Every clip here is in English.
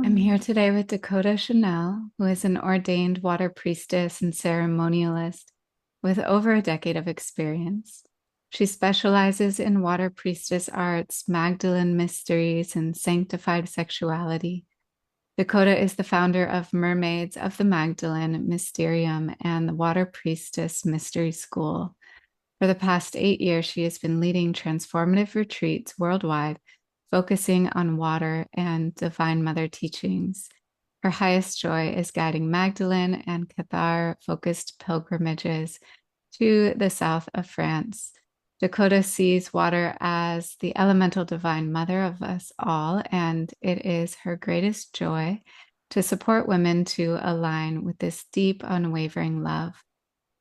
I'm here Mm. today with Dakota Chanel, who is an ordained water priestess and ceremonialist with over a decade of experience. She specializes in water priestess arts, Magdalene mysteries, and sanctified sexuality. Dakota is the founder of Mermaids of the Magdalene Mysterium and the Water Priestess Mystery School. For the past 8 years, she has been leading transformative retreats worldwide, focusing on water and Divine Mother teachings. Her highest joy is guiding Magdalene and Cathar focused pilgrimages to the south of France. Dakota sees water as the elemental divine mother of us all, and it is her greatest joy to support women to align with this deep, unwavering love.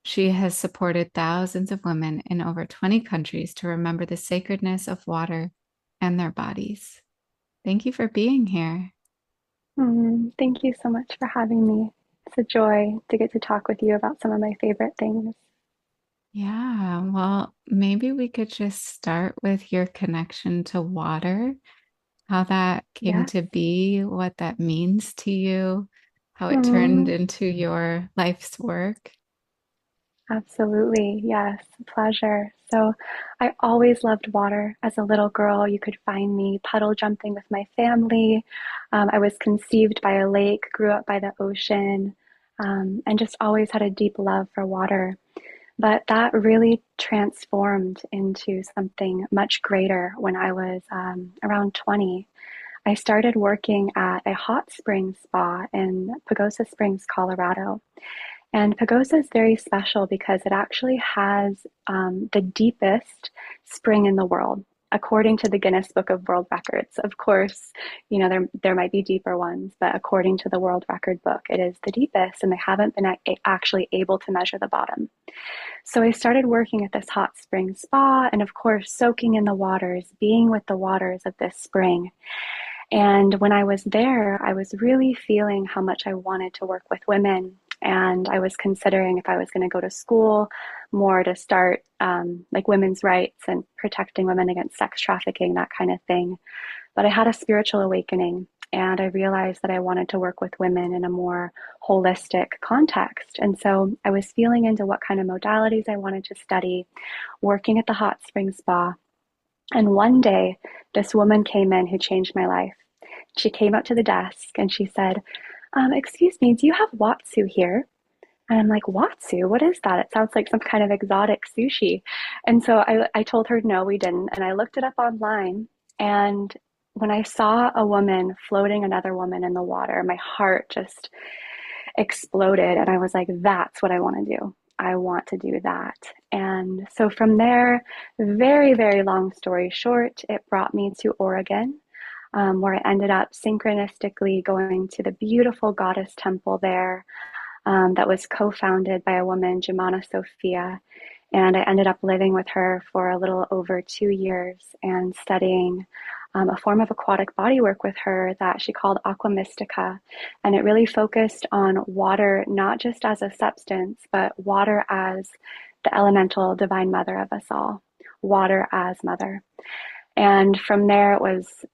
She has supported thousands of women in over 20 countries to remember the sacredness of water and their bodies. Thank you for being here. Thank you so much for having me. It's a joy to get to talk with you about some of my favorite things. Yeah, well, maybe we could just start with your connection to water, how that came Yes. to be, what that means to you, how it turned Mm, into your life's work. absolutely. Yes. Pleasure. So, I always loved water. As a little girl, you could find me puddle jumping with my family. I was conceived by a lake, grew up by the ocean, and just always had a deep love for water. But that really transformed into something much greater when I was around 20. I started working at a hot spring spa in Pagosa Springs, Colorado. And Pagosa is very special because it actually has the deepest spring in the world, according to the Guinness Book of World Records. Of course, there might be deeper ones, but according to the World Record book, it is the deepest, and they haven't been actually able to measure the bottom. So I started working at this hot spring spa, and of course, soaking in the waters, being with the waters of this spring. And when I was there, I was really feeling how much I wanted to work with women. And I was considering if I was going to go to school more to start like women's rights and protecting women against sex trafficking, that kind of thing. But I had a spiritual awakening and I realized that I wanted to work with women in a more holistic context. And so I was feeling into what kind of modalities I wanted to study, working at the hot spring spa. And one day, this woman came in who changed my life. She came up to the desk and she said, excuse me, do you have Watsu here? And I'm like, Watsu, what is that? It sounds like some kind of exotic sushi. And so I told her, no, we didn't. And I looked it up online. And when I saw a woman floating another woman in the water, my heart just exploded. And I was like, that's what I want to do. I want to do that. And so from there, very, very long story short, it brought me to Oregon, where I ended up synchronistically going to the beautiful goddess temple there that was co founded by a woman, Jimana Sophia. And I ended up living with her for a little over 2 years and studying a form of aquatic bodywork with her that she called aqua mystica. And it really focused on water, not just as a substance, but water as the elemental divine mother of us all, water as mother. And from there, it was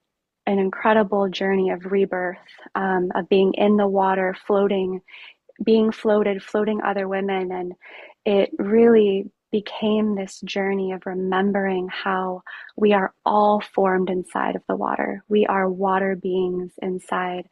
an incredible journey of rebirth, of being in the water, floating, being floated, floating other women. And it really became this journey of remembering how we are all formed inside of the water. We are water beings inside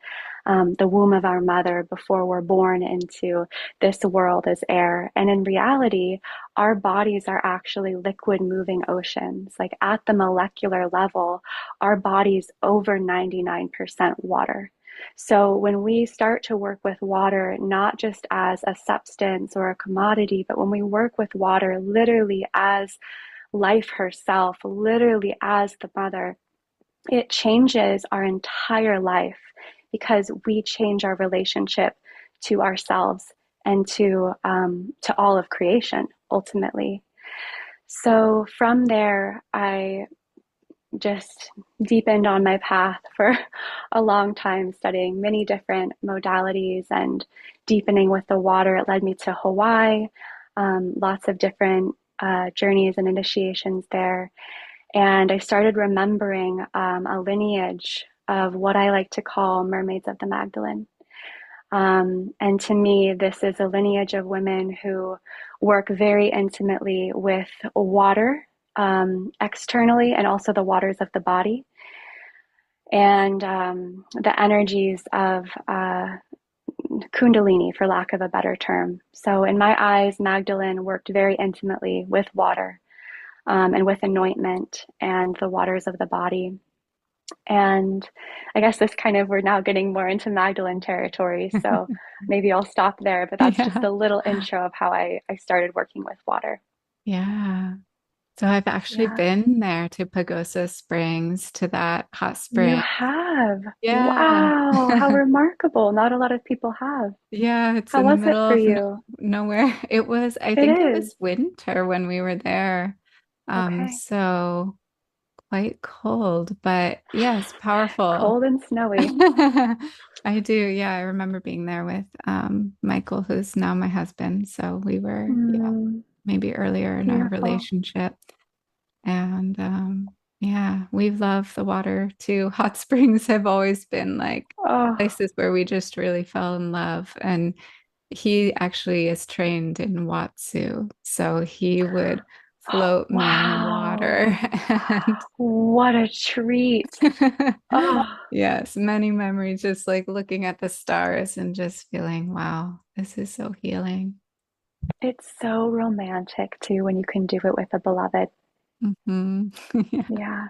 the womb of our mother before we're born into this world as air. And in reality, our bodies are actually liquid moving oceans. Like at the molecular level, our body's over 99% water. So when we start to work with water, not just as a substance or a commodity, but when we work with water literally as life herself, literally as the mother, it changes our entire life because we change our relationship to ourselves and to all of creation ultimately. So from there, I just deepened on my path for a long time, studying many different modalities and deepening with the water. It led me to Hawaii, lots of different journeys and initiations there. And I started remembering a lineage of what I like to call mermaids of the Magdalene. And to me, this is a lineage of women who work very intimately with water, externally, and also the waters of the body, and the energies of Kundalini, for lack of a better term. So, in my eyes, Magdalene worked very intimately with water, and with anointment and the waters of the body. And I guess this kind of, we're now getting more into Magdalene territory. So maybe I'll stop there, but that's just Yeah. a little intro of how I started working with water. Yeah. So I've actually Yeah, been there to Pagosa Springs, to that hot you spring. have. Yeah. Wow, how remarkable. Not a lot of people have. Yeah, it's How in the was it middle for of you? nowhere. It was, I It think it is. was winter when we were there. Okay. So quite cold, but yes, powerful. Cold and snowy. I do. Yeah, I remember being there with Michael, who's now my husband. So we were, yeah, Mm, maybe earlier in our beautiful. relationship. And yeah, we love the water too. Hot springs have always been like Oh, places where we just really fell in love. And he actually is trained in Watsu, so he would float me in the wow. water. And What a treat. Oh, yes, many memories just like looking at the stars and just feeling, wow, this is so healing. it's so romantic too when you can do it with a beloved. Hmm. Yeah. Yeah,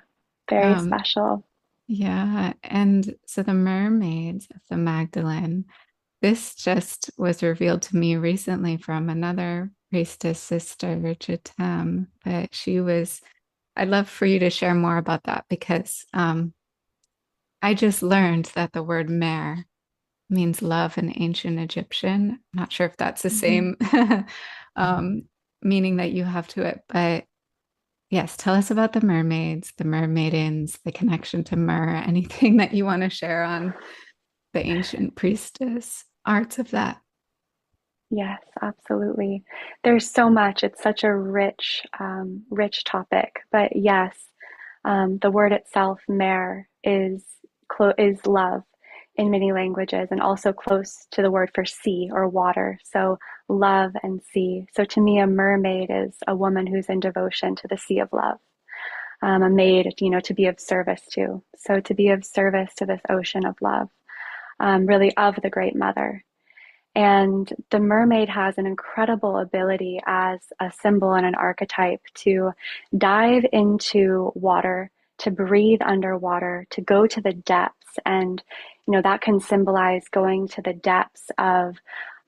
very Um, special. yeah. And so the mermaids of the Magdalene, this just was revealed to me recently from another priestess sister, Jatem, but I'd love for you to share more about that because I just learned that the word mer means love in ancient Egyptian. I'm not sure if that's the Mhm. same um, meaning that you have to it, but yes, tell us about the mermaids, the mermaidens, the connection to mer, anything that you want to share on the ancient priestess arts of that. Yes, absolutely. There's so much. It's such a rich topic. But yes, the word itself, mer, is love in many languages, and also close to the word for sea or water. So love and sea. So to me, a mermaid is a woman who's in devotion to the sea of love. A maid, to be of service to. So to be of service to this ocean of love, really of the Great Mother. And the mermaid has an incredible ability as a symbol and an archetype to dive into water, to breathe underwater, to go to the depths. And, that can symbolize going to the depths of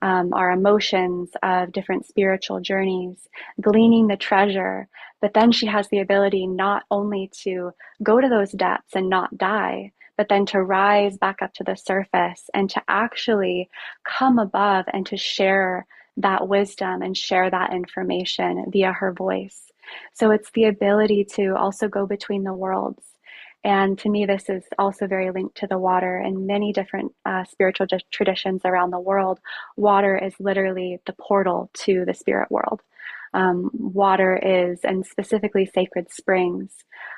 our emotions, of different spiritual journeys, gleaning the treasure. But then she has the ability not only to go to those depths and not die, but then to rise back up to the surface and to actually come above and to share that wisdom and share that information via her voice. So it's the ability to also go between the worlds. And to me, this is also very linked to the water. In many different spiritual traditions around the world, water is literally the portal to the spirit world. Water is, and specifically sacred springs,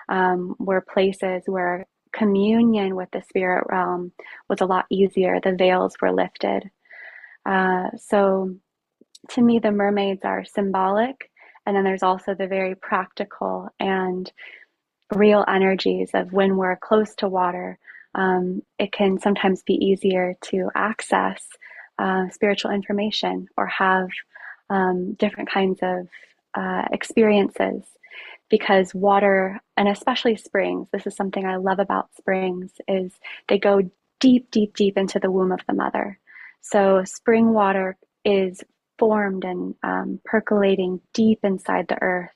were places where communion with the spirit realm was a lot easier. The veils were lifted. So to me, the mermaids are symbolic. And then there's also the very practical and real energies of when we're close to water. It can sometimes be easier to access spiritual information or have different kinds of experiences because water, and especially springs, this is something I love about springs, is they go deep, deep, deep into the womb of the mother. So spring water is formed and percolating deep inside the earth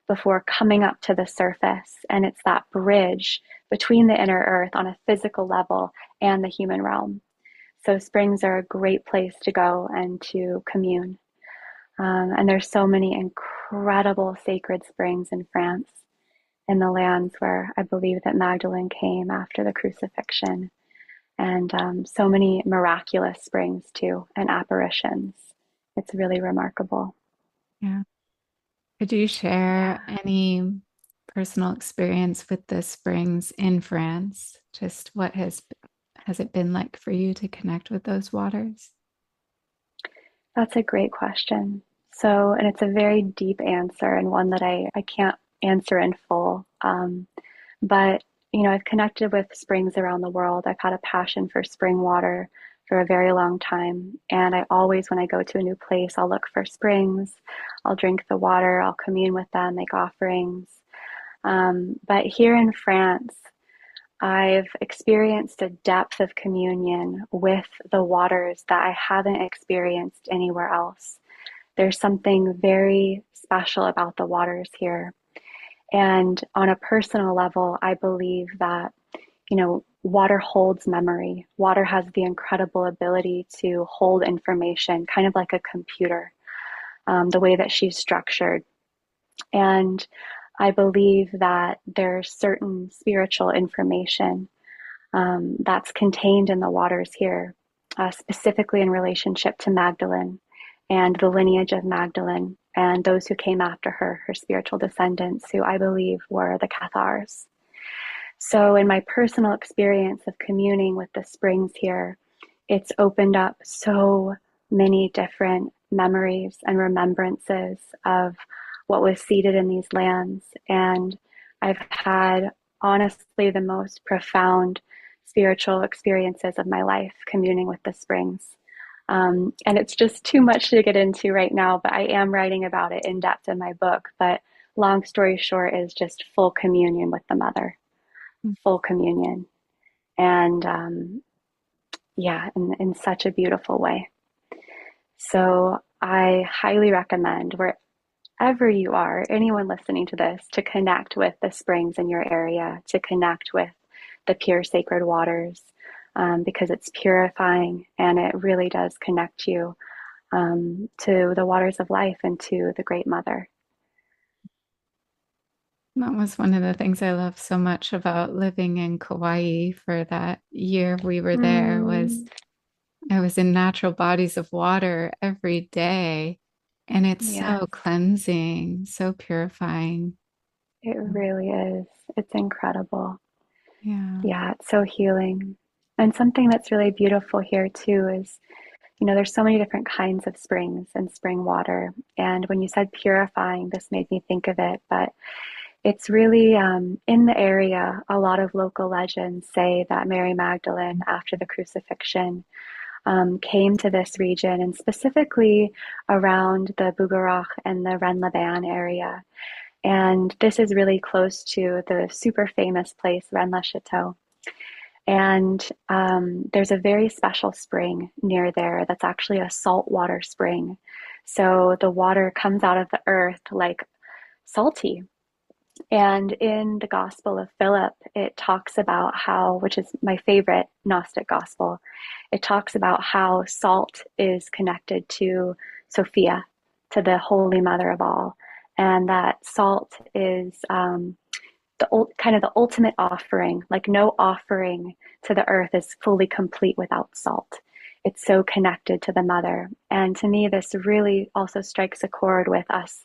before coming up to the surface. And it's that bridge between the inner earth on a physical level and the human realm. So springs are a great place to go and to commune. And there's so many incredible sacred springs in France, in the lands where I believe that Magdalene came after the crucifixion, and so many miraculous springs too, and apparitions. It's really remarkable. Yeah. Could you share Yeah. any personal experience with the springs in France? Just what has it been like for you to connect with those waters? That's a great question. So, and it's a very deep answer and one that I can't answer in full. But, I've connected with springs around the world. I've had a passion for spring water for a very long time. And I always, when I go to a new place, I'll look for springs, I'll drink the water, I'll commune with them, make offerings. But here in France, I've experienced a depth of communion with the waters that I haven't experienced anywhere else. There's something very special about the waters here. And on a personal level, I believe that, water holds memory. Water has the incredible ability to hold information, kind of like a computer, the way that she's structured. And I believe that there's certain spiritual information that's contained in the waters here, specifically in relationship to Magdalene and the lineage of Magdalene and those who came after her, her spiritual descendants, who I believe were the Cathars. So, in my personal experience of communing with the springs here, it's opened up so many different memories and remembrances of what was seated in these lands. And I've had honestly the most profound spiritual experiences of my life communing with the springs. And it's just too much to get into right now, but I am writing about it in depth in my book. But long story short is just full communion with the mother, full communion. And yeah, in such a beautiful way. So I highly recommend wherever you are, anyone listening to this, to connect with the springs in your area, to connect with the pure sacred waters, because it's purifying and it really does connect you to the waters of life and to the Great Mother. That was one of the things I love so much about living in Kauai for that year we were there was Mm, I was in natural bodies of water every day, and it's yes, so cleansing, so purifying. it really is. It's incredible. Yeah. Yeah, it's so healing. And something that's really beautiful here too is, there's so many different kinds of springs and spring water. And when you said purifying, this made me think of it. But it's really in the area, a lot of local legends say that Mary Magdalene, after the crucifixion, came to this region and specifically around the Bugarach and the Rennes-les-Bains area. And this is really close to the super famous place, Rennes-le-Château. And there's a very special spring near there that's actually a saltwater spring. So the water comes out of the earth like salty. And in the Gospel of Philip, it talks about how, which is my favorite Gnostic Gospel, it talks about how salt is connected to Sophia, to the Holy Mother of all, and that salt is the kind of the ultimate offering. Like no offering to the earth is fully complete without salt. It's so connected to the mother. And to me, this really also strikes a chord with us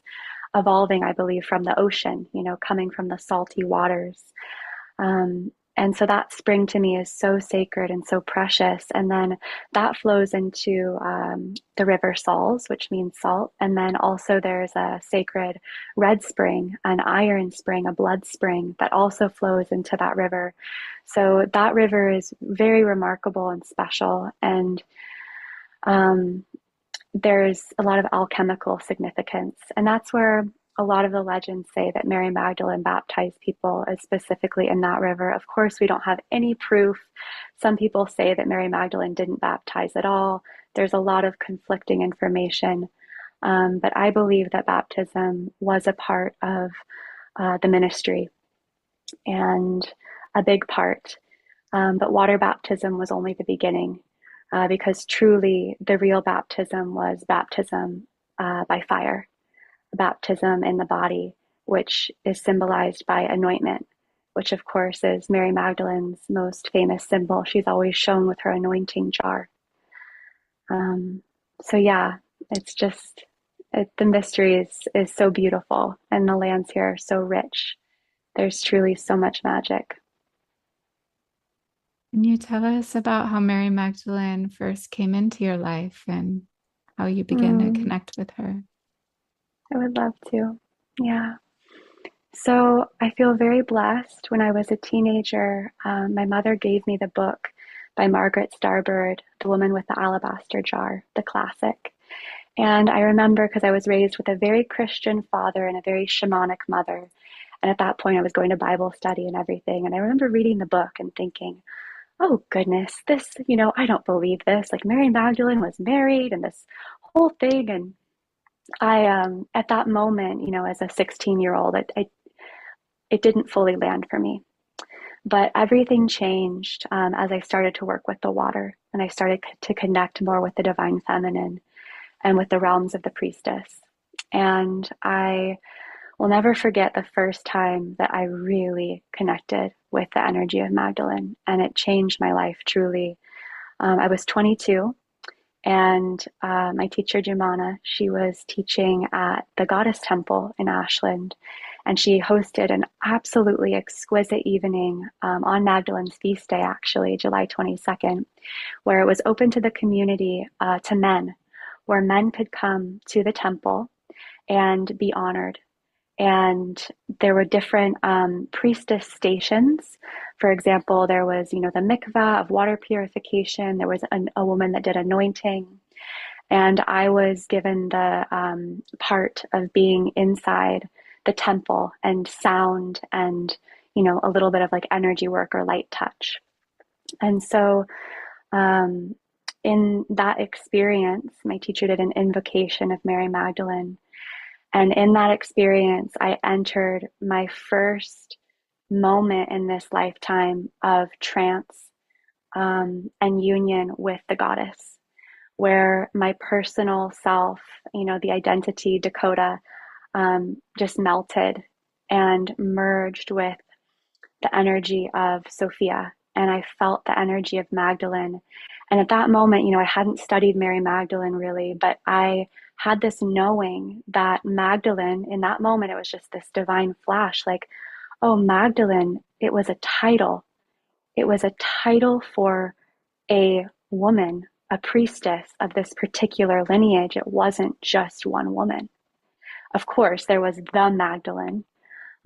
evolving, I believe, from the ocean, coming from the salty waters. And so that spring to me is so sacred and so precious. And then that flows into the river Salz, which means salt. And then also there's a sacred red spring, an iron spring, a blood spring that also flows into that river. So that river is very remarkable and special. And um, there's a lot of alchemical significance. And that's where a lot of the legends say that Mary Magdalene baptized people, specifically in that river. Of course, we don't have any proof. Some people say that Mary Magdalene didn't baptize at all. There's a lot of conflicting information. But I believe that baptism was a part of the ministry and a big part. But water baptism was only the beginning, because truly the real baptism was baptism by fire, baptism in the body, which is symbolized by anointment, which of course is Mary Magdalene's most famous symbol. She's always shown with her anointing jar. Um, so yeah, it's just the mystery is so beautiful, and the lands here are so rich There's truly so much magic. Can you tell us about how Mary Magdalene first came into your life and how you began to Mm, connect with her? I would love to. Yeah. So I feel very blessed. When I was a teenager, my mother gave me the book by Margaret Starbird, The Woman with the Alabaster Jar, the classic. And I remember because I was raised with a very Christian father and a very shamanic mother. And at that point, I was going to Bible study and everything. And I remember reading the book and thinking, oh goodness, this, I don't believe this. Like Mary Magdalene was married and this whole thing. And at that moment, as a 16-year-old, it didn't fully land for me. But everything changed as I started to work with the water and I started to connect more with the divine feminine and with the realms of the priestess. And I will never forget the first time that I really connected with the energy of Magdalene, and it changed my life truly. I was 22, and my teacher, Jumana, she was teaching at the Goddess Temple in Ashland, and she hosted an absolutely exquisite evening on Magdalene's feast day, actually, July 22nd, where it was open to the community, to men, where men could come to the temple and be honored. And there were different priestess stations. For example, there was, the mikvah of water purification. There was a woman that did anointing. And I was given the part of being inside the temple and sound and, a little bit of like energy work or light touch. And so um, in that experience, my teacher did an invocation of Mary Magdalene. And in that experience, I entered my first moment in this lifetime of trance and union with the goddess, where my personal self, the identity Dakota, just melted and merged with the energy of Sophia. And I felt the energy of Magdalene. And at that moment, I hadn't studied Mary Magdalene really, but I had this knowing that Magdalene, in that moment, it was just this divine flash like, oh, Magdalene, it was a title. It was a title for a woman, a priestess of this particular lineage. It wasn't just one woman. Of course, there was the Magdalene,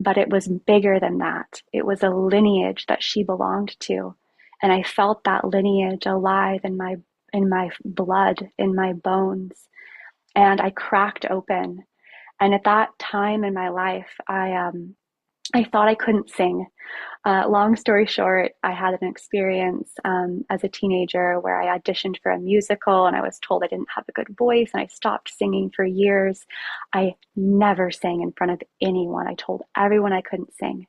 but it was bigger than that. It was a lineage that she belonged to. And I felt that lineage alive in my blood, in my bones. And I cracked open. And at that time in my life, I thought I couldn't sing. Long story short, I had an experience as a teenager where I auditioned for a musical and I was told I didn't have a good voice and I stopped singing for years. I never sang in front of anyone. I told everyone I couldn't sing.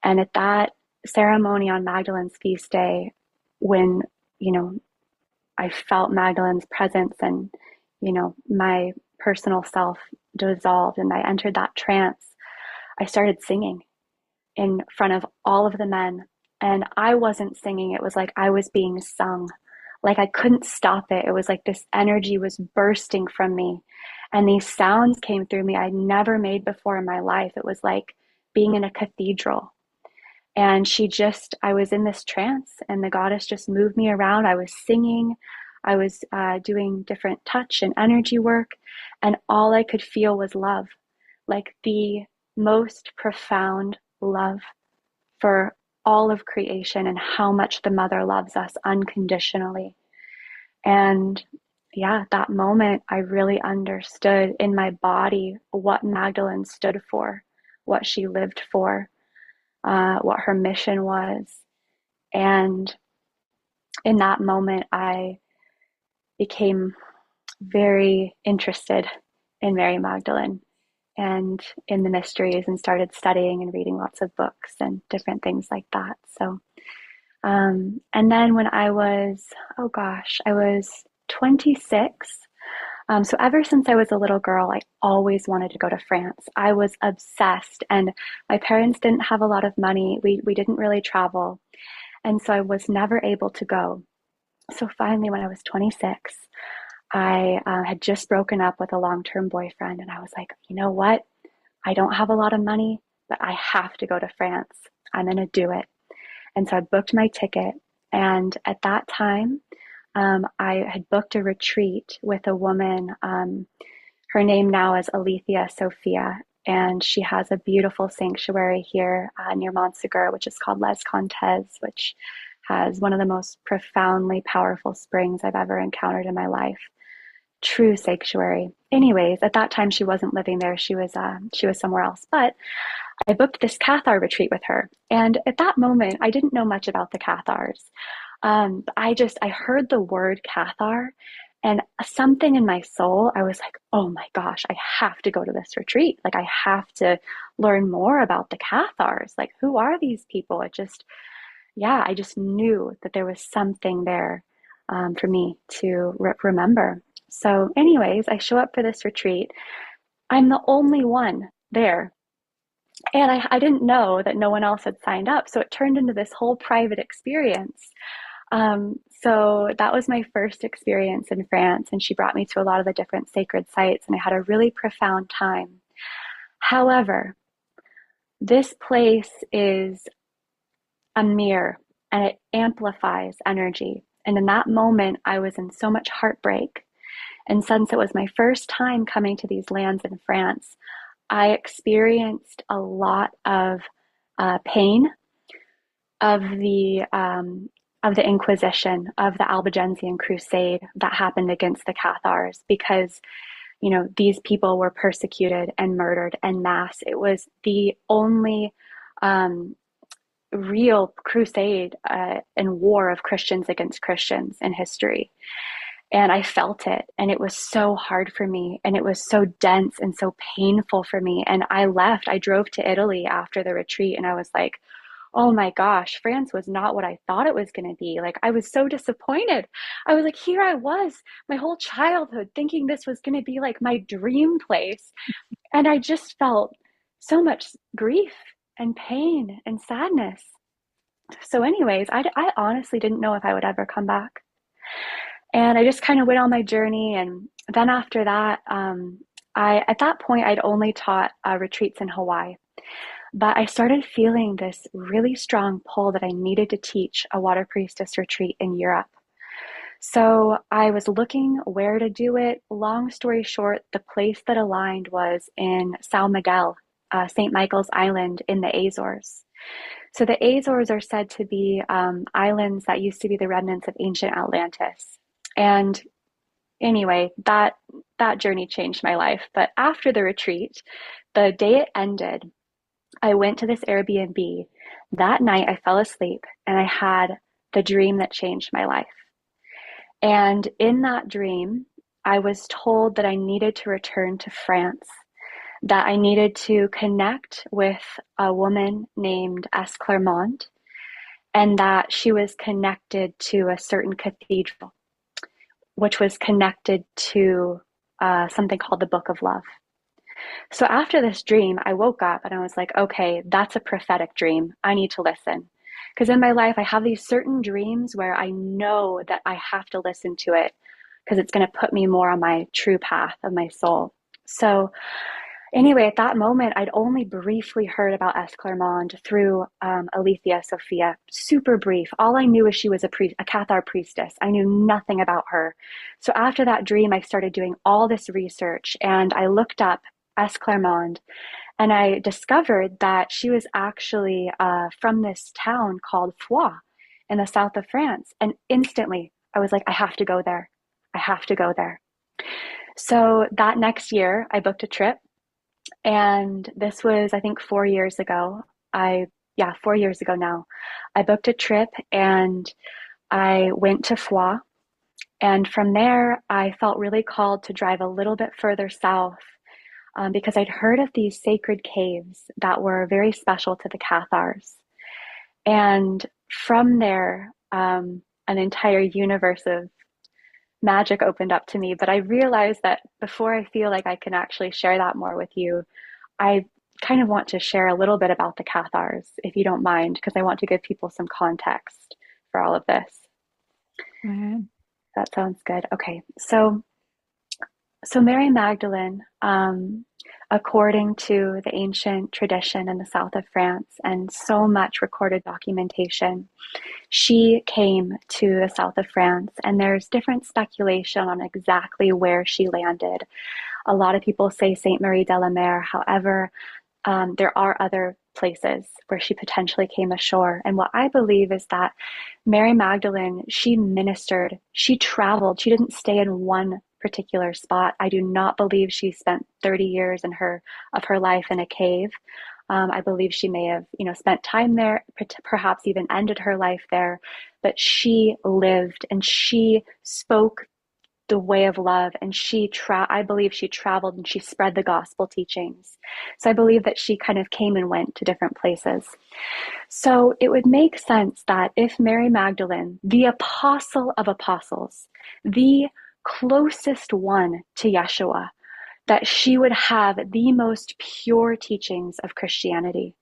And at that ceremony on Magdalene's feast day, when, you know, I felt Magdalene's presence and, my personal self dissolved and I entered that trance, I started singing in front of all of the men. And I wasn't singing. It was like I was being sung. Like I couldn't stop it. It was like this energy was bursting from me. And these sounds came through me I'd never made before in my life. It was like being in a cathedral. And I was in this trance, and the goddess just moved me around. I was singing, I was doing different touch and energy work, and all I could feel was love, like the most profound love for all of creation and how much the mother loves us unconditionally. And yeah, that moment, I really understood in my body what Magdalene stood for, what she lived for, what her mission was. And in that moment, I became very interested in Mary Magdalene and in the mysteries and started studying and reading lots of books and different things like that. So, and then when I was, oh gosh, I was 26. So ever since I was a little girl, I always wanted to go to France. I was obsessed, and my parents didn't have a lot of money. We didn't really travel, and so I was never able to go. So finally, when I was 26, I had just broken up with a long-term boyfriend, and I was like, you know what? I don't have a lot of money. that I have to go to France. I'm going to do it. And so I booked my ticket. And at that time, I had booked a retreat with a woman. Her name now is Alethea Sophia, and she has a beautiful sanctuary here near Montsegur, which is called Les Contes, which has one of the most profoundly powerful springs I've ever encountered in my life. True sanctuary. Anyways, at that time she wasn't living there; she was somewhere else. But I booked this Cathar retreat with her, and at that moment I didn't know much about the Cathars. I heard the word Cathar, and something in my soul, I was like, oh my gosh, I have to go to this retreat. Like, I have to learn more about the Cathars. Like, who are these people? Yeah, I just knew that there was something there for me to remember. So, anyways, I show up for this retreat. I'm the only one there. And I didn't know that no one else had signed up. So it turned into this whole private experience. So that was my first experience in France, and she brought me to a lot of the different sacred sites, and I had a really profound time. However, this place is a mirror and it amplifies energy. And in that moment, I was in so much heartbreak. And since it was my first time coming to these lands in France, I experienced a lot of pain of the Inquisition, of the Albigensian Crusade that happened against the Cathars, because these people were persecuted and murdered en masse. It was the only real crusade and war of Christians against Christians in history. And I felt it, and it was so hard for me, and it was so dense and so painful for me. And I left. I drove to Italy after the retreat, and I was like, oh my gosh, France was not what I thought it was going to be. Like, I was so disappointed. I was like, here I was, my whole childhood, thinking this was going to be like my dream place. And I just felt so much grief and pain and sadness. So, anyways, I honestly didn't know if I would ever come back. And I just kind of went on my journey. And then after that, at that point, I'd only taught retreats in Hawaii. But I started feeling this really strong pull that I needed to teach a water priestess retreat in Europe. So I was looking where to do it. Long story short, the place that aligned was in São Miguel, St. Michael's Island in the Azores. So the Azores are said to be islands that used to be the remnants of ancient Atlantis. And anyway, that journey changed my life. But after the retreat, the day it ended, I went to this Airbnb. That night, I fell asleep and I had the dream that changed my life. And in that dream, I was told that I needed to return to France, that I needed to connect with a woman named Esclarmonde, and that she was connected to a certain cathedral, which was connected to something called the Book of Love. So after this dream, I woke up and I was like, okay, that's a prophetic dream. I need to listen. Because in my life, I have these certain dreams where I know that I have to listen to it because it's going to put me more on my true path of my soul. So anyway, at that moment, I'd only briefly heard about Esclarmonde through Alethea Sophia, super brief. All I knew is she was a Cathar priestess. I knew nothing about her. So after that dream, I started doing all this research, and I looked up Esclarmonde, and I discovered that she was actually from this town called Foix in the south of France. And instantly, I was like, I have to go there. I have to go there. So that next year, I booked a trip. And this was, I think, 4 years ago. 4 years ago now. I booked a trip and I went to Foix. And from there, I felt really called to drive a little bit further south because I'd heard of these sacred caves that were very special to the Cathars. And from there, an entire universe of magic opened up to me. But I realized that before I feel like I can actually share that more with you, I kind of want to share a little bit about the Cathars, if you don't mind, because I want to give people some context for all of this. Right. That sounds good. Okay, so Mary Magdalene, According to the ancient tradition in the south of France and so much recorded documentation, she came to the south of France, and there's different speculation on exactly where she landed. A lot of people say Sainte Marie de la Mer. However, there are other places where she potentially came ashore. And what I believe is that Mary Magdalene, she ministered, she traveled, she didn't stay in one particular spot. I do not believe she spent 30 years of her life in a cave. I believe she may have, spent time there, perhaps even ended her life there, but she lived and she spoke the way of love, and I believe she traveled and she spread the gospel teachings. So I believe that she kind of came and went to different places. So it would make sense that if Mary Magdalene, the apostle of apostles, the closest one to Yeshua, that she would have the most pure teachings of Christianity.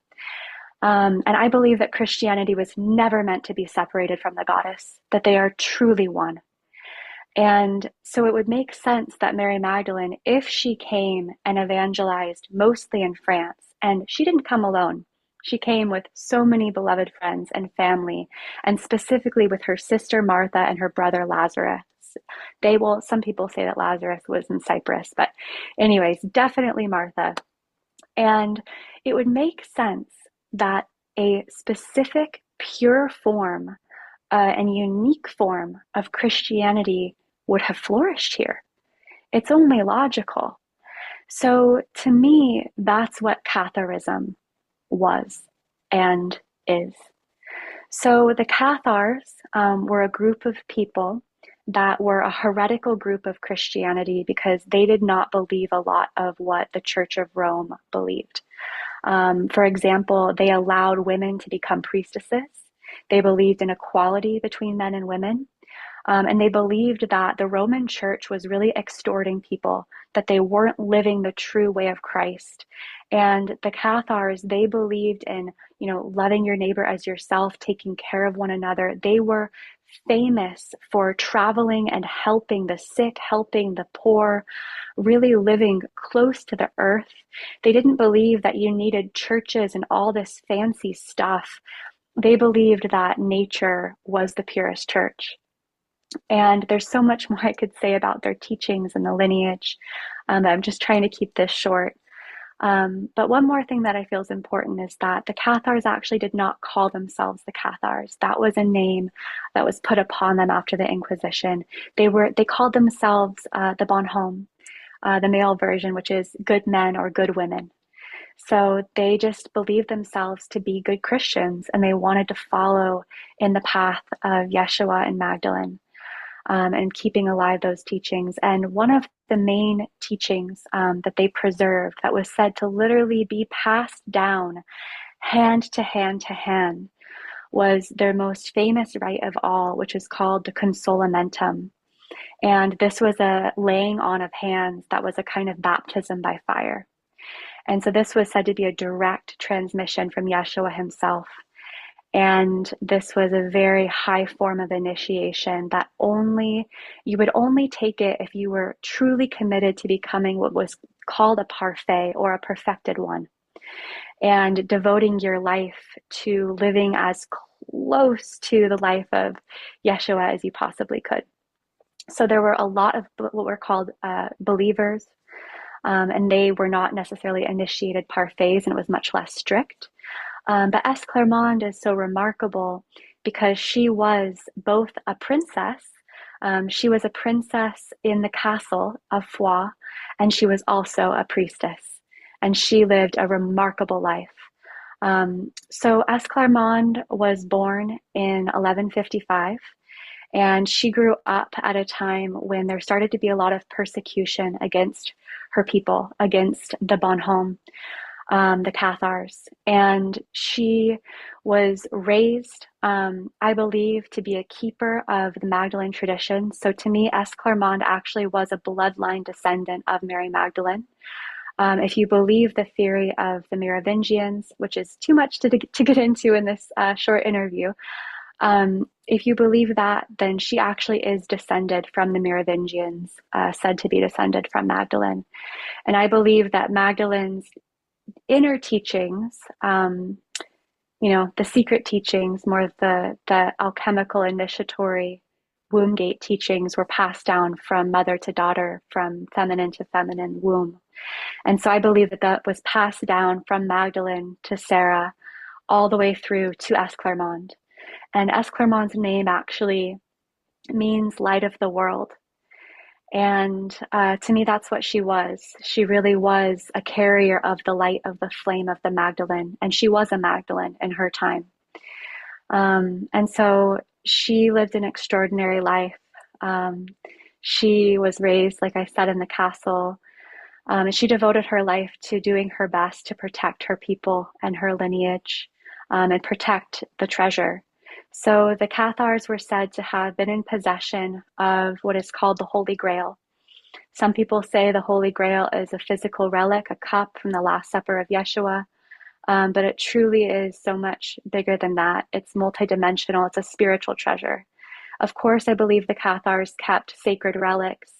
And I believe that Christianity was never meant to be separated from the goddess, that they are truly one. And so it would make sense that Mary Magdalene, if she came and evangelized mostly in France, and she didn't come alone, she came with so many beloved friends and family, and specifically with her sister Martha and her brother Lazarus. Some people say that Lazarus was in Cyprus, but anyways, definitely Martha. And it would make sense that a specific, pure form and unique form of Christianity would have flourished here. It's only logical. So to me, that's what Catharism was and is. So the Cathars were a group of people that were a heretical group of Christianity because they did not believe a lot of what the Church of Rome believed. For example, they allowed women to become priestesses. They believed in equality between men and women. And they believed that the Roman Church was really extorting people, that they weren't living the true way of Christ. And the Cathars, they believed in, loving your neighbor as yourself, taking care of one another. They were famous for traveling and helping the sick, helping the poor, really living close to the earth. They didn't believe that you needed churches and all this fancy stuff. They believed that nature was the purest church. And there's so much more I could say about their teachings and the lineage. I'm just trying to keep this short. But one more thing that I feel is important is that the Cathars actually did not call themselves the Cathars. That was a name that was put upon them after the Inquisition. They called themselves the Bonhomme, the male version, which is good men or good women. So they just believed themselves to be good Christians, and they wanted to follow in the path of Yeshua and Magdalene. And keeping alive those teachings. And one of the main teachings that they preserved that was said to literally be passed down hand to hand to hand was their most famous rite of all, which is called the consolamentum. And this was a laying on of hands that was a kind of baptism by fire. And so this was said to be a direct transmission from Yeshua himself. And this was a very high form of initiation that you would only take it if you were truly committed to becoming what was called a parfait or a perfected one, and devoting your life to living as close to the life of Yeshua as you possibly could. So there were a lot of what were called believers, and they were not necessarily initiated parfaits, and it was much less strict. But Esclarmonde is so remarkable because she was both a princess. She was a princess in the castle of Foix, and she was also a priestess. And she lived a remarkable life. So Esclarmonde was born in 1155, and she grew up at a time when there started to be a lot of persecution against her people, against the Bonhomme. The Cathars, and she was raised, I believe, to be a keeper of the Magdalene tradition. So to me, Esclarmonde actually was a bloodline descendant of Mary Magdalene. If you believe the theory of the Merovingians, which is too much to get into in this short interview, If you believe that, then she actually is descended from the Merovingians, said to be descended from Magdalene. And I believe that Magdalene's inner teachings, the secret teachings, more of the alchemical initiatory womb gate teachings, were passed down from mother to daughter, from feminine to feminine womb. And so I believe that that was passed down from Magdalene to Sarah all the way through to Esclarmonde. And Esclarmonde's name actually means light of the world. And to me, that's what she was. She really was a carrier of the light of the flame of the Magdalene. And she was a Magdalene in her time. And so she lived an extraordinary life. Um, she was raised, like I said, in the castle. And she devoted her life to doing her best to protect her people and her lineage, and protect the treasure. So the Cathars were said to have been in possession of what is called the Holy Grail. Some people say the Holy Grail is a physical relic, a cup from the Last Supper of Yeshua, but it truly is so much bigger than that. It's multidimensional, it's a spiritual treasure. Of course, I believe the Cathars kept sacred relics,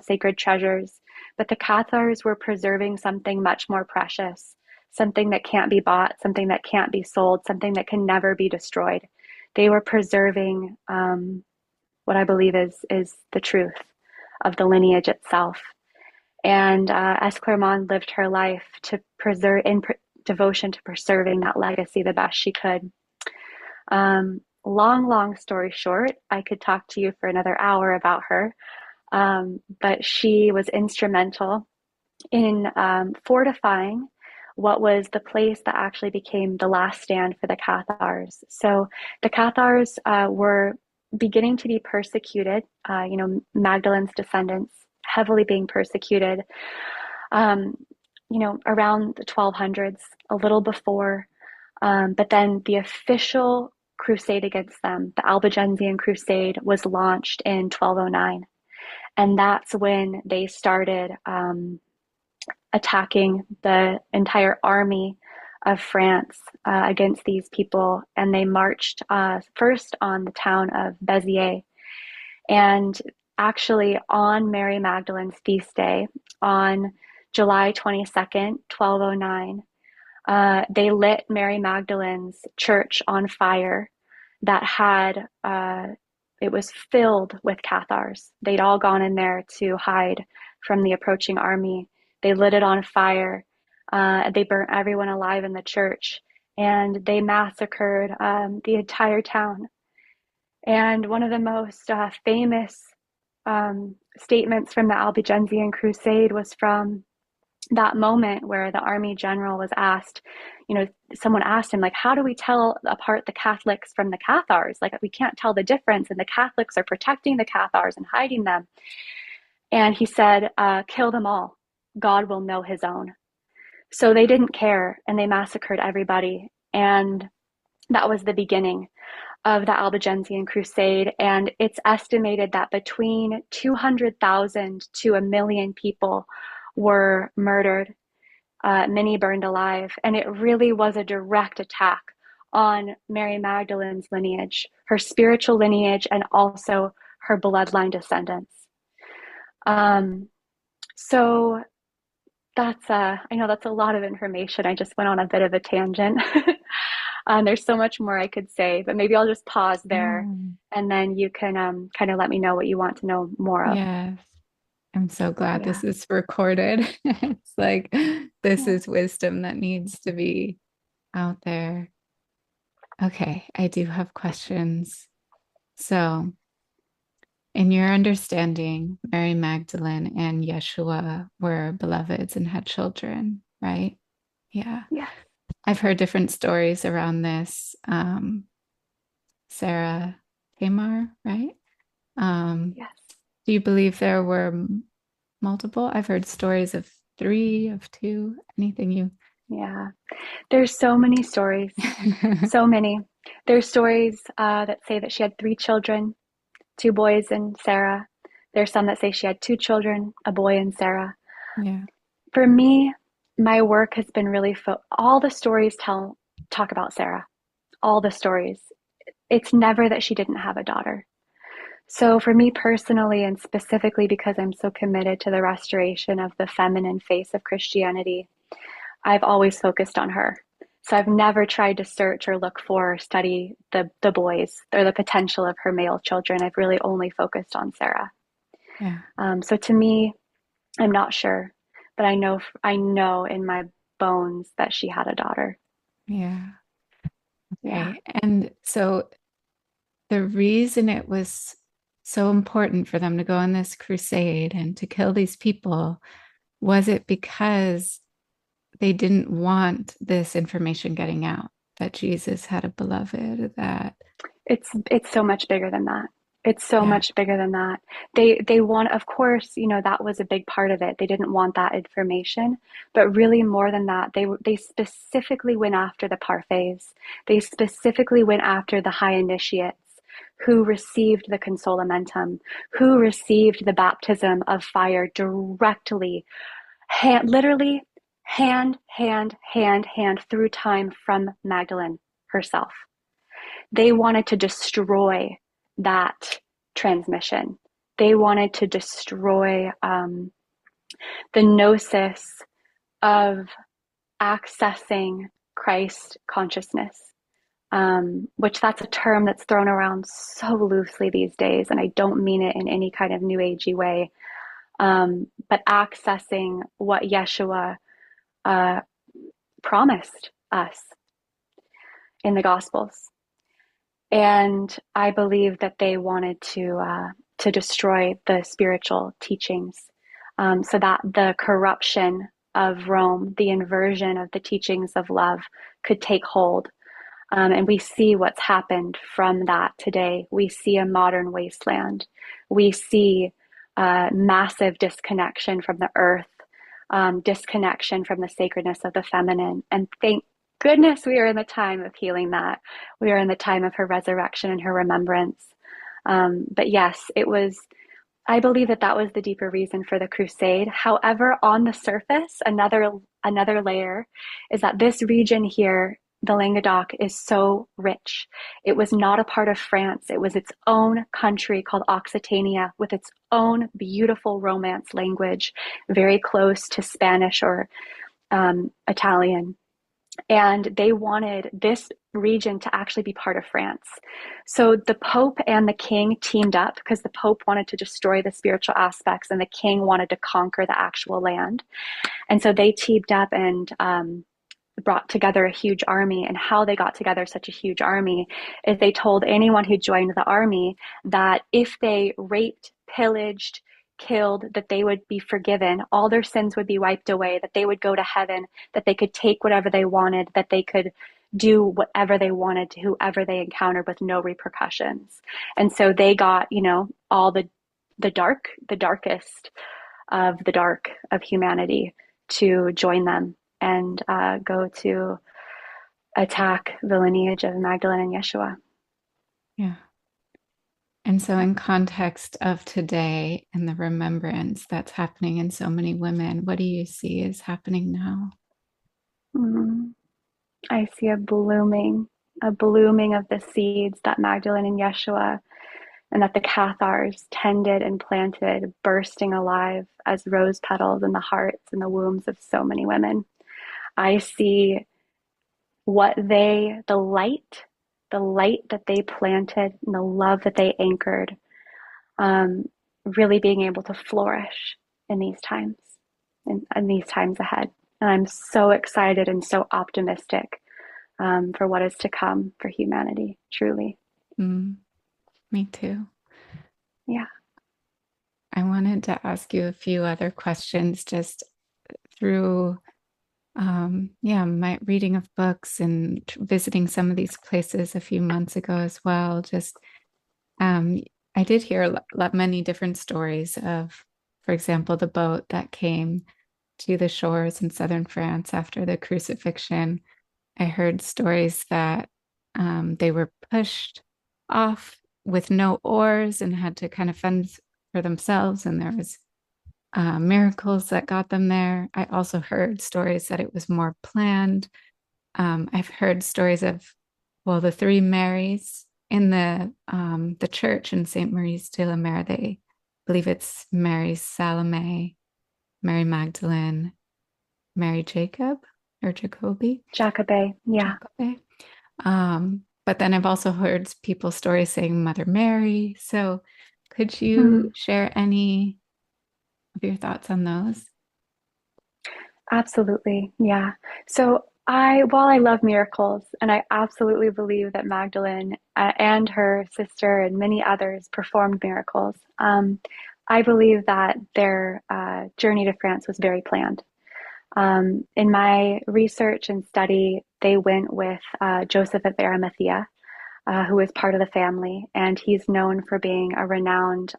sacred treasures, but the Cathars were preserving something much more precious, something that can't be bought, something that can't be sold, something that can never be destroyed. They were preserving what I believe is the truth of the lineage itself. And Esclarmonde lived her life to preserve in devotion to preserving that legacy the best she could. Long story short, I could talk to you for another hour about her, but she was instrumental in fortifying what was the place that actually became the last stand for the Cathars. So the Cathars were beginning to be persecuted, Magdalene's descendants heavily being persecuted, around the 1200s, a little before. But then the official crusade against them, the Albigensian Crusade, was launched in 1209. And that's when they started attacking the entire army of France against these people. And they marched first on the town of Béziers. And actually, on Mary Magdalene's feast day, on July 22nd, 1209, they lit Mary Magdalene's church on fire that had, it was filled with Cathars. They'd all gone in there to hide from the approaching army. They lit it on fire. They burnt everyone alive in the church, and they massacred the entire town. And one of the most famous statements from the Albigensian Crusade was from that moment where the army general was asked, someone asked him, like, how do we tell apart the Catholics from the Cathars? Like, we can't tell the difference, and the Catholics are protecting the Cathars and hiding them. And he said, kill them all. God will know his own. So they didn't care, and they massacred everybody. And that was the beginning of the Albigensian Crusade. And it's estimated that between 200,000 to 1,000,000 people were murdered, many burned alive. And it really was a direct attack on Mary Magdalene's lineage, her spiritual lineage, and also her bloodline descendants. So that's, I know that's a lot of information. I just went on a bit of a tangent. There's so much more I could say, but maybe I'll just pause there, Mm. and then you can kind of let me know what you want to know more of. Yes. I'm so glad Yeah. this is recorded. It's like this Yeah. is wisdom that needs to be out there. Okay, I do have questions. So, in your understanding, Mary Magdalene and Yeshua were beloveds and had children, right? Yeah. Yeah. I've heard different stories around this. Sarah Tamar, right? Um, Yes. do you believe there were multiple? I've heard stories of three, of two, anything you. Yeah. There's so many stories. So many. There's stories that say that she had three children, two boys and Sarah. There's some that say she had two children, a boy and Sarah. Yeah. For me, my work has been really all the stories talk about Sarah. All the stories. it's never that she didn't have a daughter. So for me personally, and specifically because I'm so committed to the restoration of the feminine face of Christianity, I've always focused on her. So I've never tried to search or look for or study the boys or the potential of her male children. I've really only focused on Sarah. Yeah. So to me, I'm not sure, but I know in my bones that she had a daughter. Yeah. Yeah. Okay. And so the reason it was so important for them to go on this crusade and to kill these people, was it because they didn't want this information getting out that Jesus had a beloved, that, It's so much bigger than that. It's so yeah, much bigger than that. They want, of course, that was a big part of it. They didn't want that information, but really more than that, they specifically went after the parfaits. They specifically went after the high initiates who received the consolamentum, who received the baptism of fire directly, literally hand through time from Magdalene herself. They wanted to destroy that transmission. They wanted to destroy the gnosis of accessing Christ consciousness, which that's a term that's thrown around so loosely these days, and I don't mean it in any kind of new agey way. But accessing what Yeshua uh, promised us in the Gospels. And I believe that they wanted to destroy the spiritual teachings, so that the corruption of Rome, the inversion of the teachings of love, could take hold. And we see what's happened from that today. We see a modern wasteland. We see massive disconnection from the earth, disconnection from the sacredness of the feminine. And thank goodness we are in the time of healing that. We are in the time of her resurrection and her remembrance. But yes, it was, I believe that that was the deeper reason for the crusade. However, on the surface, another layer is that this region here, the Languedoc, is so rich. It was not a part of France. It was its own country called Occitania with its own beautiful Romance language, very close to Spanish or Italian. And they wanted this region to actually be part of France. So the Pope and the King teamed up because the Pope wanted to destroy the spiritual aspects and the King wanted to conquer the actual land. And so they teamed up and brought together a huge army. And how they got together such a huge army is they told anyone who joined the army that if they raped, pillaged, killed, that they would be forgiven, all their sins would be wiped away, that they would go to heaven, that they could take whatever they wanted, that they could do whatever they wanted to whoever they encountered with no repercussions. And so they got, all the darkest of the dark of humanity to join them and go to attack the lineage of Magdalene and Yeshua. yeah. And so, in context of today and the remembrance that's happening in so many women, what do you see is happening now? Mm. I see a blooming of the seeds that Magdalene and Yeshua and that the Cathars tended and planted, bursting alive as rose petals in the hearts and the wombs of so many women. I see the light that they planted and the love that they anchored, um, really being able to flourish in these times, in these times ahead. And I'm so excited and so optimistic for what is to come for humanity, truly. Mm, me too. Yeah. I wanted to ask you a few other questions just through, yeah, my reading of books and visiting some of these places a few months ago as well. Just, um, I did hear many different stories of, for example, the boat that came to the shores in southern France after the crucifixion. I heard stories that they were pushed off with no oars and had to kind of fend for themselves, and there was miracles that got them there. I also heard stories that it was more planned. I've heard stories of, well, the three Marys. in the church in St. Mary's de la Mer, they believe it's Mary Salome, Mary Magdalene, Mary Jacob or Jacobi, Jacobe. Yeah. Jacobe. But then I've also heard people stories saying Mother Mary. So could you Hmm. share any of your thoughts on those? Absolutely. Yeah. So while I love miracles, and I absolutely believe that Magdalene and her sister and many others performed miracles, I believe that their journey to France was very planned. In my research and study, they went with Joseph of Arimathea, who was part of the family, and he's known for being a renowned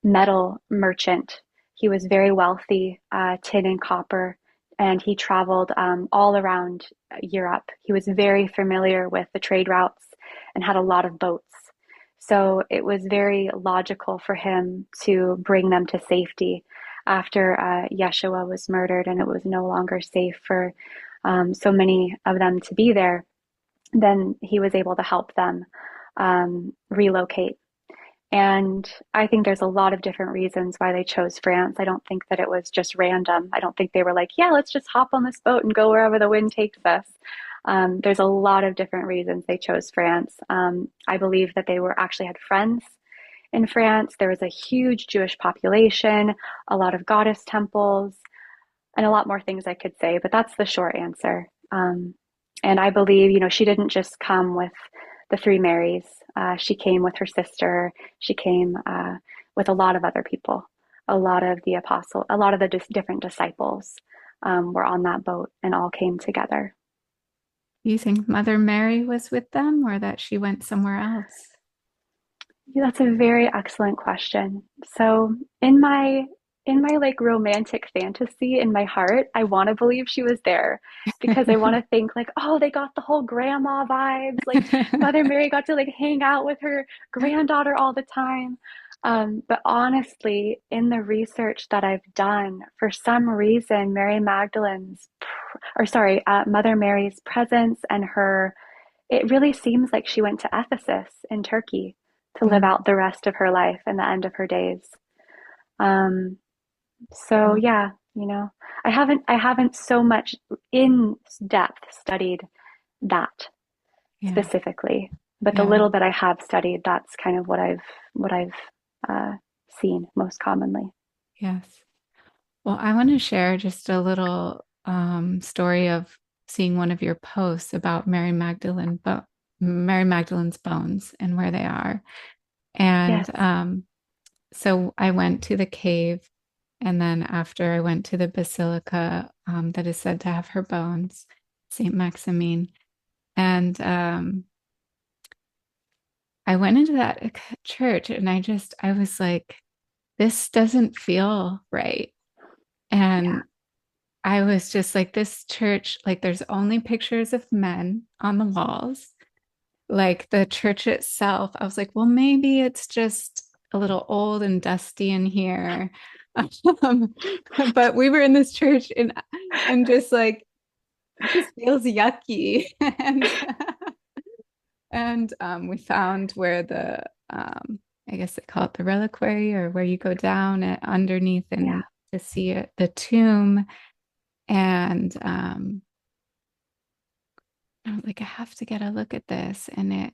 metal merchant. He was very wealthy, tin and copper, and he traveled all around Europe. He was very familiar with the trade routes and had a lot of boats. So it was very logical for him to bring them to safety after Yeshua was murdered and it was no longer safe for so many of them to be there. Then he was able to help them relocate. And I think there's a lot of different reasons why they chose France. I don't think that it was just random. I don't think they were like, yeah, let's just hop on this boat and go wherever the wind takes us. There's a lot of different reasons they chose France. I believe that they were actually had friends in France. There was a huge Jewish population, a lot of goddess temples, and a lot more things I could say, but that's the short answer. And I believe, she didn't just come with the three Marys. She came with her sister. She came with a lot of other people. A lot of the apostle, a lot of the different disciples were on that boat and all came together. Do you think Mother Mary was with them or that she went somewhere else? Yeah, that's a very excellent question. So in my like romantic fantasy in my heart, I want to believe she was there because I want to think like, oh, they got the whole grandma vibes. Like Mother Mary got to like hang out with her granddaughter all the time. But honestly, in the research that I've done, for some reason, Mother Mary's presence and it really seems like she went to Ephesus in Turkey to live Mm. out the rest of her life and the end of her days. Um, so Well, yeah, I haven't so much in depth studied that yeah, specifically, but the yeah, little that I have studied, that's kind of what I've uh, seen most commonly. yes. Well, I want to share just a little story of seeing one of your posts about Mary Magdalene's bones and where they are. And Yes, so I went to the cave, and then after I went to the basilica that is said to have her bones, Saint Maximine. And I went into that church, and I was like, this doesn't feel right. yeah, And I was just like, this church, like, there's only pictures of men on the walls. Like the church itself, I was like, well, maybe it's just a little old and dusty in here. Um, but we were in this church and just like, this feels yucky. And we found where I guess they call it the reliquary or where you go down underneath yeah, and to see the tomb. And I was like, I have to get a look at this. And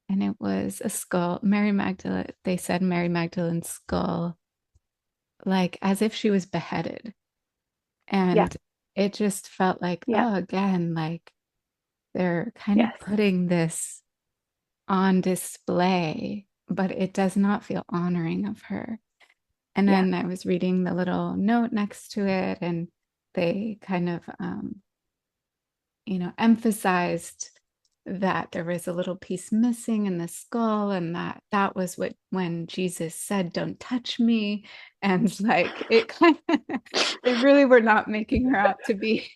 it was a skull. Mary Magdalene, they said Mary Magdalene's skull, like as if she was beheaded. yeah, And it just felt like, yeah, oh, again, like they're kind of yes, putting this on display, but it does not feel honoring of her. And yeah, then I was reading the little note next to it, and they kind of, emphasized that there was a little piece missing in the skull, and that was what when Jesus said, "Don't touch me," and like it kind of, they really were not making her out to be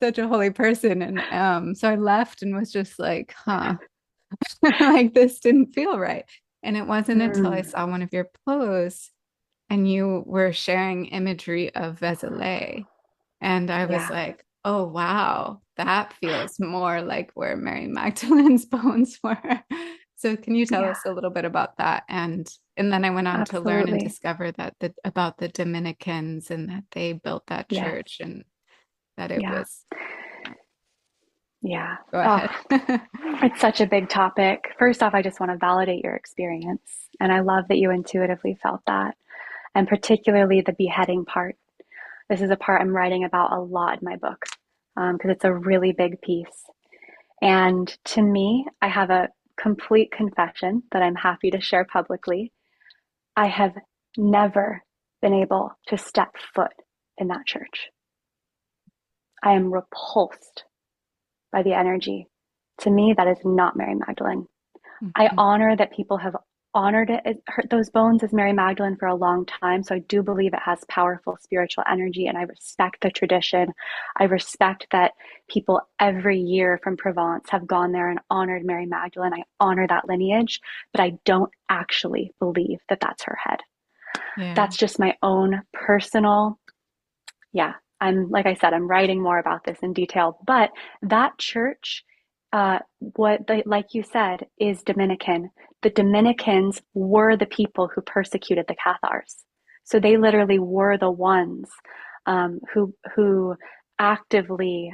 such a holy person, and so I left and was just like, huh, like this didn't feel right. And it wasn't until I mm, saw one of your posts and you were sharing imagery of Vézelay, and I was yeah, like, oh wow. that feels more like where Mary Magdalene's bones were. So can you tell Yeah, us a little bit about that? And then I went on to learn and absolutely. discover that about the Dominicans and that they built that Yes. church and that it Yeah. was, yeah, Yeah. go Oh, ahead. it's such a big topic. First off, I just want to validate your experience. And I love that you intuitively felt that, and particularly the beheading part. This is a part I'm writing about a lot in my book because it's a really big piece. And to me, I have a complete confession that I'm happy to share publicly. I have never been able to step foot in that church. I am repulsed by the energy. To me, that is not Mary Magdalene. I Mhm. honor that people have honored those bones as Mary Magdalene for a long time. So I do believe it has powerful spiritual energy, and I respect the tradition. I respect that people every year from Provence have gone there and honored Mary Magdalene. I honor that lineage, but I don't actually believe that that's her head. Yeah. That's just my own personal, yeah. Like I said, I'm writing more about this in detail, but that church, like you said, is Dominican. The Dominicans were the people who persecuted the Cathars. So they literally were the ones who actively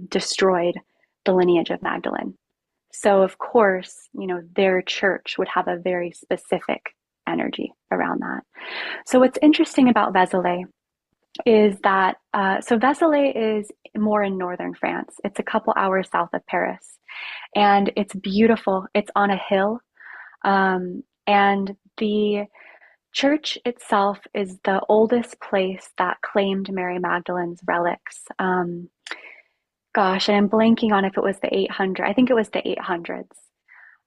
destroyed the lineage of Magdalene. So of course, their church would have a very specific energy around that. So what's interesting about Vézelay is that so Vézelay is more in northern France. It's a couple hours south of Paris, and it's beautiful. It's on a hill, and the church itself is the oldest place that claimed Mary Magdalene's relics. Gosh, and I'm blanking on if it was the 800. I think it was the 800s.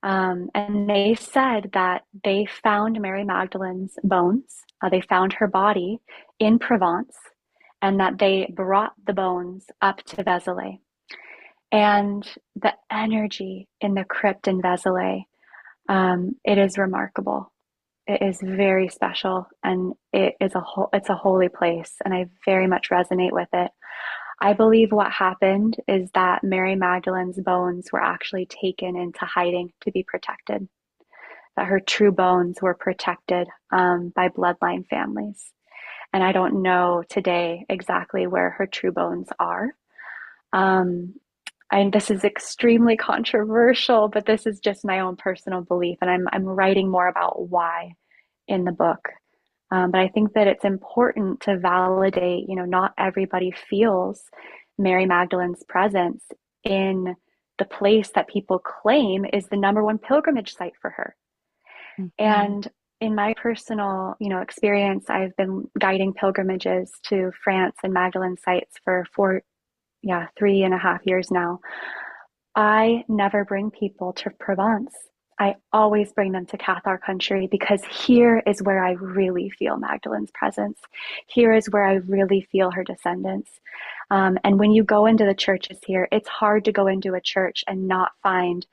And they said that they found Mary Magdalene's bones. They found her body in Provence, and that they brought the bones up to Vézelay. And the energy in the crypt in Vézelay, it is remarkable. It is very special, and it's a holy place, and I very much resonate with it. I believe what happened is that Mary Magdalene's bones were actually taken into hiding to be protected, that her true bones were protected by bloodline families. And I don't know today exactly where her true bones are. Um, and this is extremely controversial, but this is just my own personal belief, and I'm writing more about why in the book. But I think that it's important to validate, not everybody feels Mary Magdalene's presence in the place that people claim is the number one pilgrimage site for her. Mhm. And in my personal, experience, I've been guiding pilgrimages to France and Magdalene sites for 3.5 years now. I never bring people to Provence. I always bring them to Cathar country because here is where I really feel Magdalene's presence. Here is where I really feel her descendants. And when you go into the churches here, it's hard to go into a church and not find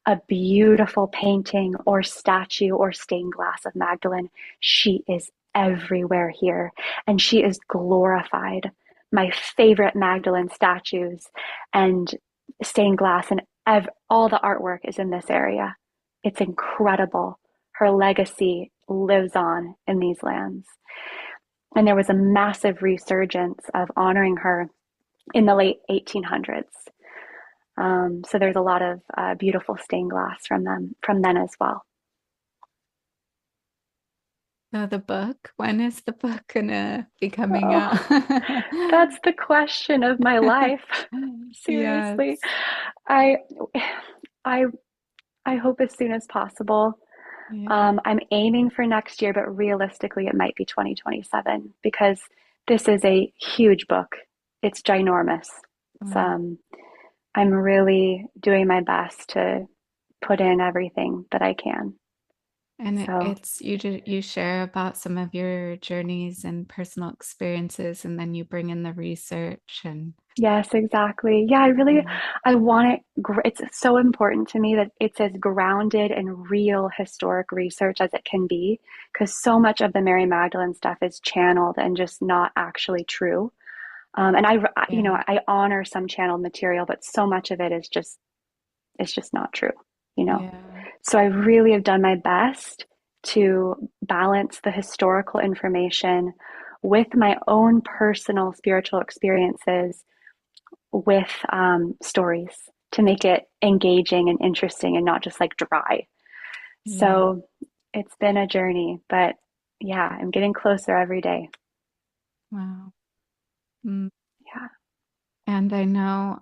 a beautiful painting or statue or stained glass of Magdalene. She is everywhere here, and she is glorified. My favorite Magdalene statues and stained glass and all the artwork is in this area. It's incredible. Her legacy lives on in these lands. And there was a massive resurgence of honoring her in the late 1800s. So there's a lot of beautiful stained glass from then as well. So the book, when is the book gonna be coming out? Oh, that's the question of my life. Seriously, Yes. I, I, I hope as soon as possible. Yeah. I'm aiming for next year, but realistically, it might be 2027 because this is a huge book. It's ginormous. It's, Wow. I'm really doing my best to put in everything that I can. And So, it's you share about some of your journeys and personal experiences, and then you bring in the research and yes, exactly. Yeah, yeah. I want it. It's so important to me that it's as grounded in real historic research as it can be, because so much of the Mary Magdalene stuff is channeled and just not actually true. And Yeah. I honor some channeled material, but so much of it is just, it's just not true, you know? Yeah. So I really have done my best to balance the historical information with my own personal spiritual experiences with stories to make it engaging and interesting and not just like dry. Yeah. So it's been a journey, but yeah, I'm getting closer every day. Wow. Mm. Yeah. And I know,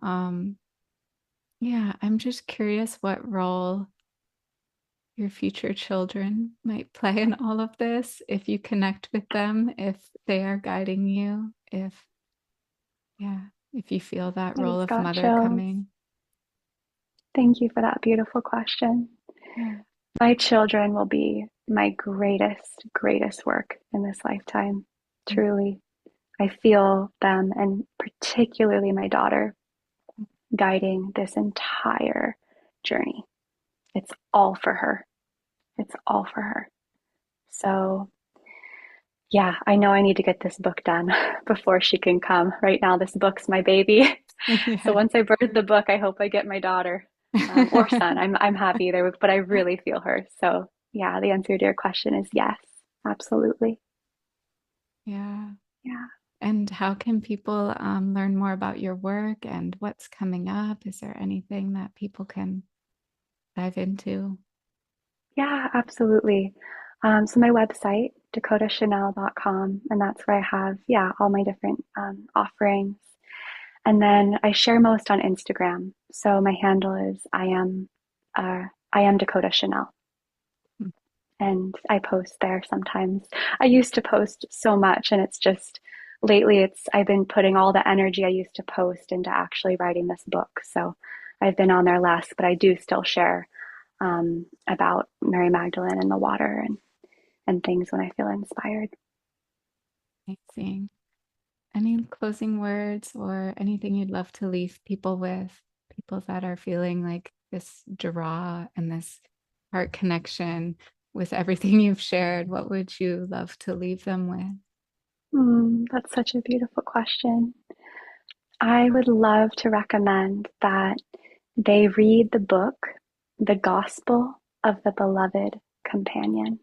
yeah, I'm just curious what role your future children might play in all of this, if you connect with them, if they are guiding you, if, yeah, if you feel that I role just of got mother chills. coming. Thank you for that beautiful question. Yeah. My children will be my greatest, greatest work in this lifetime. Truly. I feel them, and particularly my daughter, guiding this entire journey. It's all for her. It's all for her. So, yeah, I know I need to get this book done before she can come. Right now, this book's my baby. So Yeah. once I birth the book, I hope I get my daughter or son. I'm happy either, but I really feel her. So, yeah, the answer to your question is yes, absolutely. Yeah. Yeah. And how can people learn more about your work and what's coming up? Is there anything that people can dive into? Yeah, absolutely. So my website, dakotachanel.com, and that's where I have, yeah, all my different offerings. And then I share most on Instagram. So my handle is I am Dakota Chanel, and I post there sometimes. I used to post so much, and it's just lately it's I've been putting all the energy I used to post into actually writing this book. So I've been on there less, but I do still share about Mary Magdalene and the water and things when I feel inspired. Amazing. Any closing words or anything you'd love to leave people with? People that are feeling like this draw and this heart connection with everything you've shared, what would you love to leave them with? That's such a beautiful question. I would love to recommend that they read the book, The Gospel of the Beloved Companion,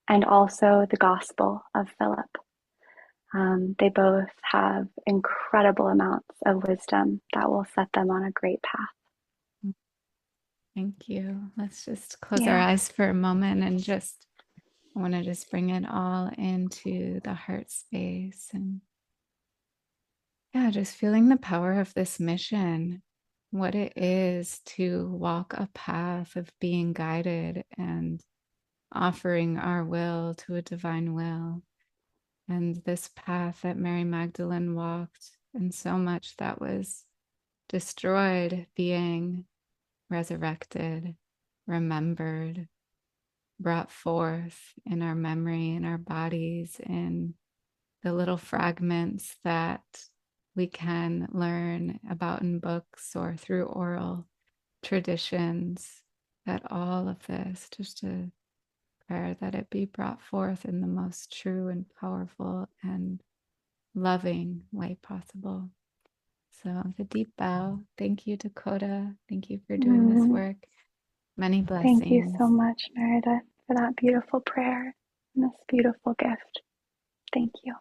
and also The Gospel of Philip. They both have incredible amounts of wisdom that will set them on a great path. Thank you. Let's just close our Yeah. eyes for a moment and just, I want to just bring it all into the heart space and yeah, just feeling the power of this mission, what it is to walk a path of being guided and offering our will to a divine will. And this path that Mary Magdalene walked, and so much that was destroyed being resurrected, remembered, brought forth in our memory, in our bodies, in the little fragments that we can learn about in books or through oral traditions, that all of this, just a prayer that it be brought forth in the most true and powerful and loving way possible. So, the deep bow. Thank you, Dakota. Thank you for doing this Mm, work. Many Thank you blessings. so much, Meredith, for that beautiful prayer and this beautiful gift. Thank you.